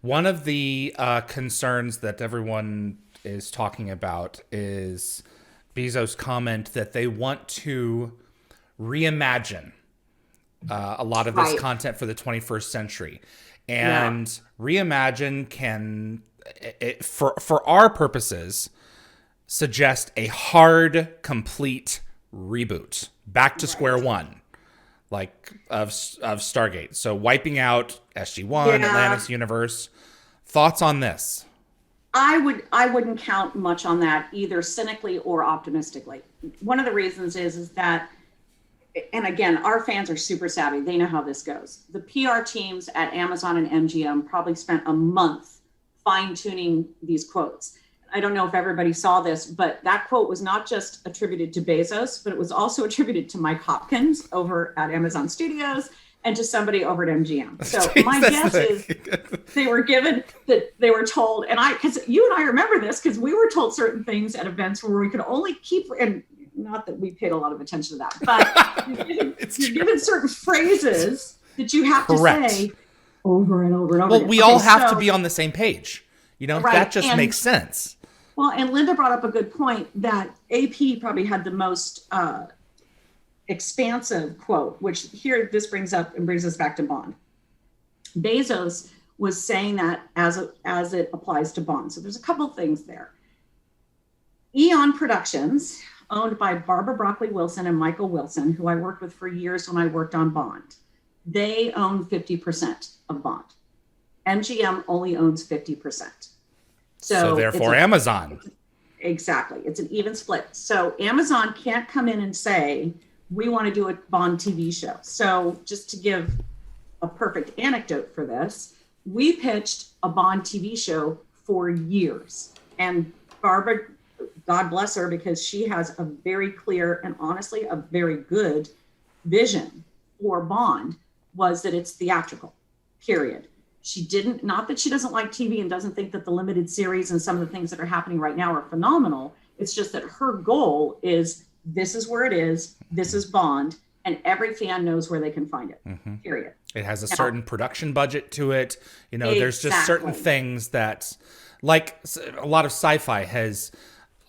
One of the concerns that everyone is talking about is Bezos' comment that they want to reimagine a lot of this Right. content for the 21st century. Yeah. And reimagine can, for our purposes, suggest a hard, complete reboot, back to square Right. one, like of Stargate. So wiping out SG-1, Yeah. Atlantis universe. Thoughts on this? I wouldn't count much on that either cynically or optimistically. One of the reasons is that, and again, our fans are super savvy. They know how this goes. The PR teams at Amazon and MGM probably spent a month fine tuning these quotes. I don't know if everybody saw this, but that quote was not just attributed to Bezos, but it was also attributed to Mike Hopkins over at Amazon Studios and to somebody over at MGM. So my guess is they were given that they were told, and because you and I remember this, because we were told certain things at events where we could only keep, and not that we paid a lot of attention to that, but you're given certain phrases that you have to Correct. say over and over and over Well, again. we Okay, all have to so be on the same page. That right, just and makes sense. well, and Linda brought up a good point that AP probably had the most expansive quote, which here this brings up and brings us back to Bond. Bezos was saying that as it applies to Bond. So there's a couple of things there. Eon Productions, owned by Barbara Broccoli Wilson and Michael Wilson, who I worked with for years when I worked on Bond, they own 50% of Bond. MGM only owns 50%. So So therefore, Amazon. exactly, it's an even split. So Amazon can't come in and say, we want to do a Bond TV show. So just to give a perfect anecdote for this, we pitched a Bond TV show for years. And Barbara, God bless her, because she has a very clear and honestly a very good vision for Bond, was that it's theatrical, period. She didn't, not that she doesn't like TV and doesn't think that the limited series and some of the things that are happening right now are phenomenal. It's just that her goal is this is where it is, this is Bond, and every fan knows where they can find it, period. It has a Now, certain production budget to it. There's just certain exactly. things that, like a lot of sci-fi has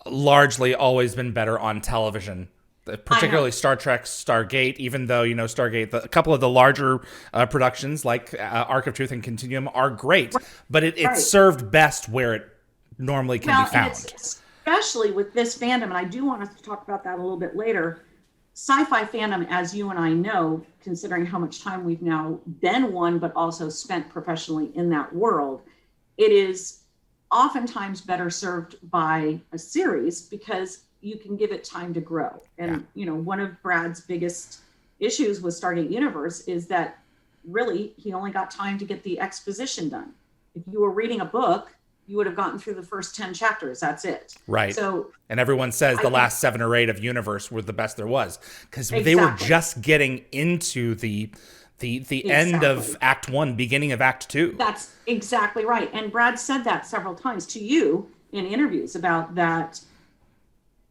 largely always been better on television, I know. particularly Star Trek, Stargate, even though, Stargate, a couple of the larger productions like Arc of Truth and Continuum are great, but it's Right. served best where it normally can be Well, and found. it's especially with this fandom, and I do want us to talk about that a little bit later. Sci-fi fandom, as you and I know, considering how much time we've now been one, but also spent professionally in that world, it is oftentimes better served by a series because you can give it time to grow. Yeah. And, one of Brad's biggest issues with Stargate Universe is that really he only got time to get the exposition done. If you were reading a book, you would have gotten through the first 10 chapters. That's it. Right. So And everyone says I the think last 7 or 8 of Universe were the best there was because they were exactly, just getting into the end of exactly. Act 1, beginning of Act 2. That's exactly right. And Brad said that several times to you in interviews about that.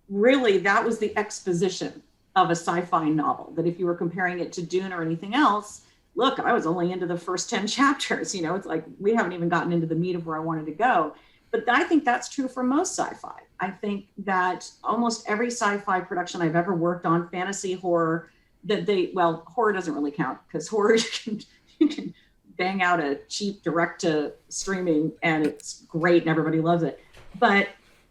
Really, that was the exposition of a sci-fi novel. That if you were comparing it to Dune or anything else, look, I was only into the first 10 chapters. It's like we haven't even gotten into the meat of where I wanted to go. But I think that's true for most sci-fi. I think that almost every sci-fi production I've ever worked on, fantasy, horror, horror doesn't really count because horror you can bang out a cheap direct to streaming and it's great and everybody loves it. But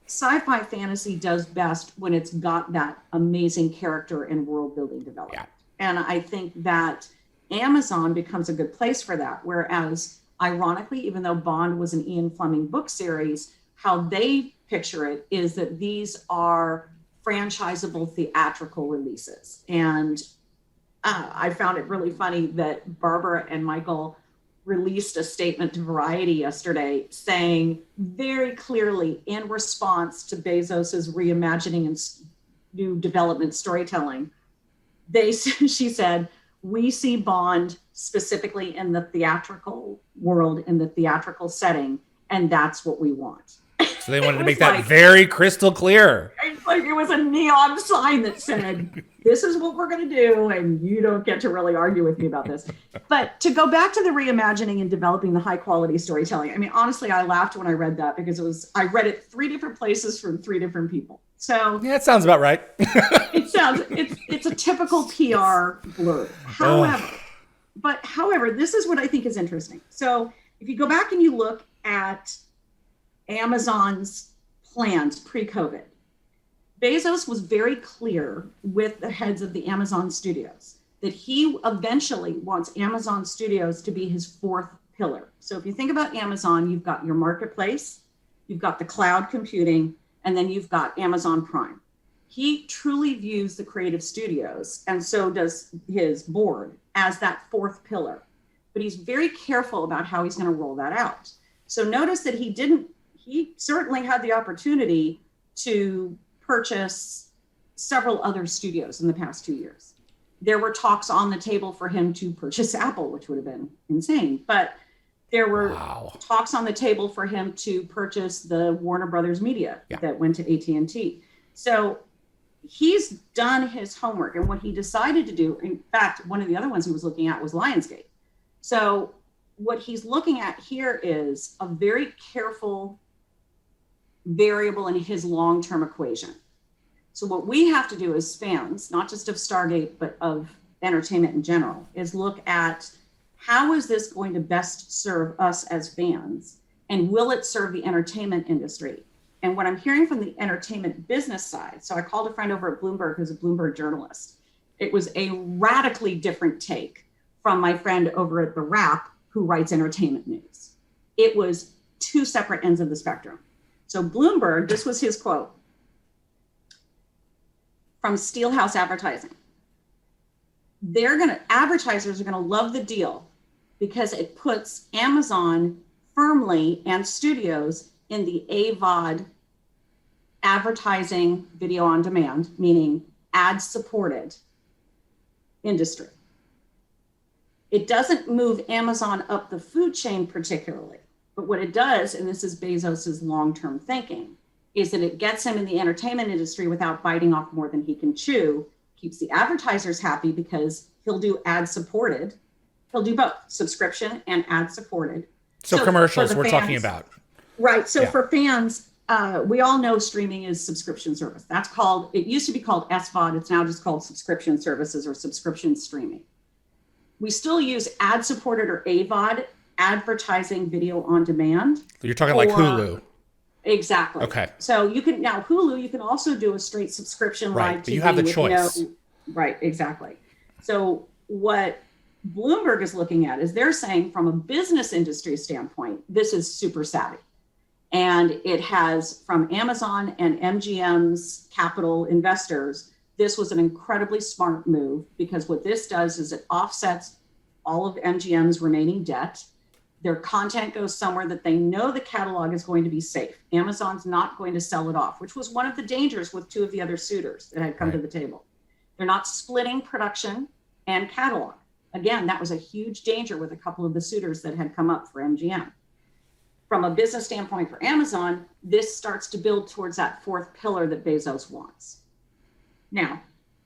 sci-fi fantasy does best when it's got that amazing character and world building Yeah. development. And I think that Amazon becomes a good place for that. Whereas, ironically, even though Bond was an Ian Fleming book series, how they picture it is that these are franchisable theatrical releases. And I found it really funny that Barbara and Michael released a statement to Variety yesterday saying very clearly in response to Bezos's reimagining and new development storytelling, she said, we see Bond specifically in the theatrical world, in the theatrical setting, and that's what we want. So they wanted to was make that like- very crystal clear. It's like it was a neon sign that said, this is what we're going to do, and you don't get to really argue with me about this. But to go back to the reimagining and developing the high quality storytelling, I mean, honestly, I laughed when I read that because I read it 3 different places from 3 different people. So Yeah, that sounds about right. it's a typical PR blurb. However, this is what I think is interesting. So if you go back and you look at Amazon's plans pre-COVID, Bezos was very clear with the heads of the Amazon studios that he eventually wants Amazon Studios to be his 4th pillar. So if you think about Amazon, you've got your marketplace, you've got the cloud computing, and then you've got Amazon Prime. He truly views the creative studios, and so does his board, as that 4th pillar. But he's very careful about how he's going to roll that out. So notice that he certainly had the opportunity to purchase several other studios in the past 2 years. There were talks on the table for him to purchase Apple, which would have been insane. But there were talks on the table for him to purchase the Warner Brothers Media that went to AT&T. So he's done his homework. And what he decided to do, in fact, one of the other ones he was looking at was Lionsgate. So what he's looking at here is a very careful variable in his long-term equation. So what we have to do as fans, not just of Stargate, but of entertainment in general, is look at how is this going to best serve us as fans, and will it serve the entertainment industry? And what I'm hearing from the entertainment business side, so I called a friend over at Bloomberg who's a Bloomberg journalist. It was a radically different take from my friend over at The Wrap who writes entertainment news. It was 2 separate ends of the spectrum. So Bloomberg, this was his quote from Steelhouse Advertising. Advertisers are going to love the deal because it puts Amazon firmly and studios in the AVOD, advertising video on demand, meaning ad supported industry. It doesn't move Amazon up the food chain particularly, but what it does, and this is Bezos's long-term thinking, is that it gets him in the entertainment industry without biting off more than he can chew, keeps the advertisers happy because he'll do ad supported. He'll do both subscription and ad supported. So commercials we're fans, talking about. Right. So for fans, we all know streaming is subscription service. It used to be called SVOD. It's now just called subscription services or subscription streaming. We still use ad supported or AVOD, advertising video on demand. You're talking like Hulu. Exactly. Okay. So Hulu, you can also do a straight subscription live TV. But you have the choice. Right, exactly. So what Bloomberg is looking at is they're saying from a business industry standpoint, this is super savvy. And it has, from Amazon and MGM's capital investors, this was an incredibly smart move because what this does is it offsets all of MGM's remaining debt. Their content goes somewhere that they know the catalog is going to be safe. Amazon's not going to sell it off, which was one of the dangers with 2 of the other suitors that had come to the table. They're not splitting production and catalog. Again, that was a huge danger with a couple of the suitors that had come up for MGM. From a business standpoint for Amazon, this starts to build towards that 4th pillar that Bezos wants. Now,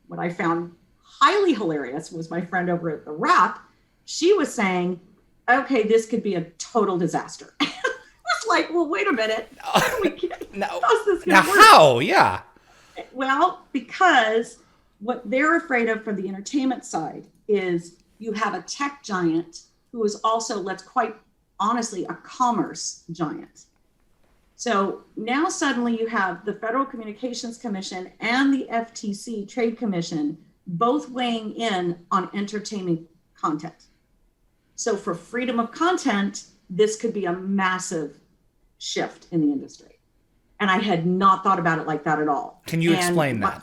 what I found highly hilarious was my friend over at The Wrap. She was saying, okay, this could be a total disaster. I was like, well, wait a minute. How's this going to work? How? Yeah. Well, because what they're afraid of from the entertainment side is you have a tech giant who is also, let's quite honestly, a commerce giant. So now suddenly you have the Federal Communications Commission and the FTC Trade Commission both weighing in on entertainment content. So for freedom of content, this could be a massive shift in the industry. And I had not thought about it like that at all. Can you explain that?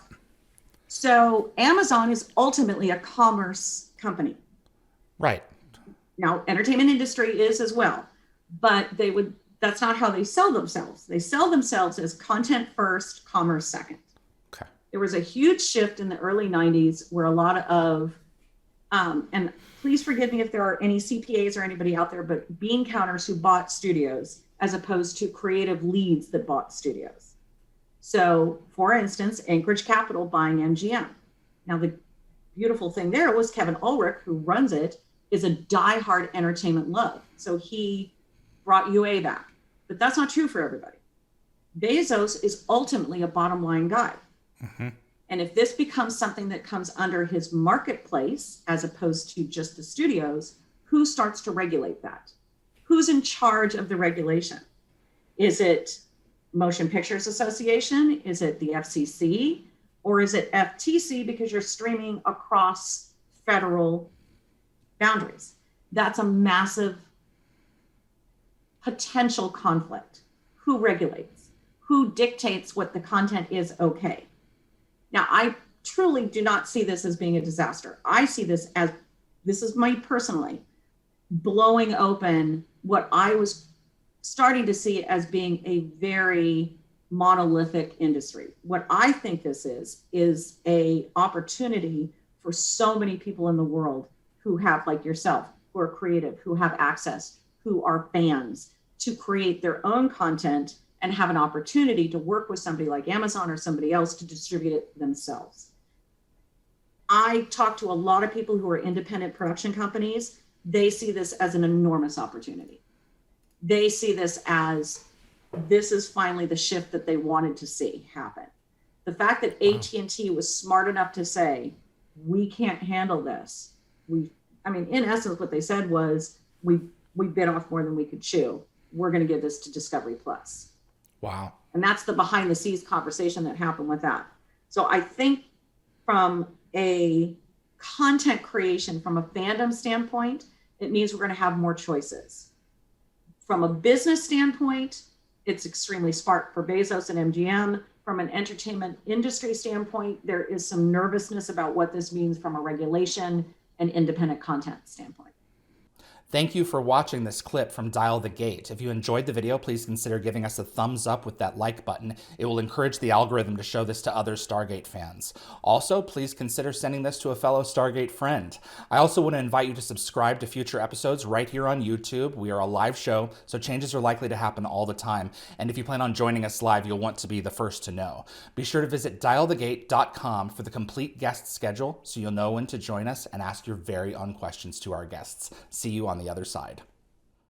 So Amazon is ultimately a commerce company. Right. Now, entertainment industry is as well, but that's not how they sell themselves. They sell themselves as content first, commerce second. Okay. There was a huge shift in the early 90s where a lot of, and please forgive me if there are any CPAs or anybody out there, but bean counters who bought studios as opposed to creative leads that bought studios. So, for instance, Anchorage Capital buying MGM. Now, the beautiful thing there was Kevin Ulrich, who runs it, is a diehard entertainment love. So he brought UA back. But that's not true for everybody. Bezos is ultimately a bottom line guy. Mm-hmm. And if this becomes something that comes under his marketplace, as opposed to just the studios, who starts to regulate that? Who's in charge of the regulation? Is it Motion Pictures Association? Is it the FCC? Or is it FTC because you're streaming across federal boundaries? That's a massive potential conflict. Who regulates? Who dictates what the content is okay? Now, I truly do not see this as being a disaster. I see this as, this is my personally, blowing open what I was starting to see as being a very monolithic industry. What I think this is a opportunity for so many people in the world who have, like yourself, who are creative, who have access, who are fans, to create their own content and have an opportunity to work with somebody like Amazon or somebody else to distribute it themselves. I talk to a lot of people who are independent production companies. They see this as an enormous opportunity. They see this as, this is finally the shift that they wanted to see happen. The fact that AT&T was smart enough to say, we can't handle this. In essence, what they said was, we bit off more than we could chew. We're going to give this to Discovery Plus. Wow. And that's the behind the scenes conversation that happened with that. So I think from a content creation, from a fandom standpoint, it means we're going to have more choices. From a business standpoint, it's extremely smart for Bezos and MGM. From an entertainment industry standpoint, there is some nervousness about what this means from a regulation and independent content standpoint. Thank you for watching this clip from Dial the Gate. If you enjoyed the video, please consider giving us a thumbs up with that like button. It will encourage the algorithm to show this to other Stargate fans. Also, please consider sending this to a fellow Stargate friend. I also want to invite you to subscribe to future episodes right here on YouTube. We are a live show, so changes are likely to happen all the time. And if you plan on joining us live, you'll want to be the first to know. Be sure to visit dialthegate.com for the complete guest schedule so you'll know when to join us and ask your very own questions to our guests. See you on the other side.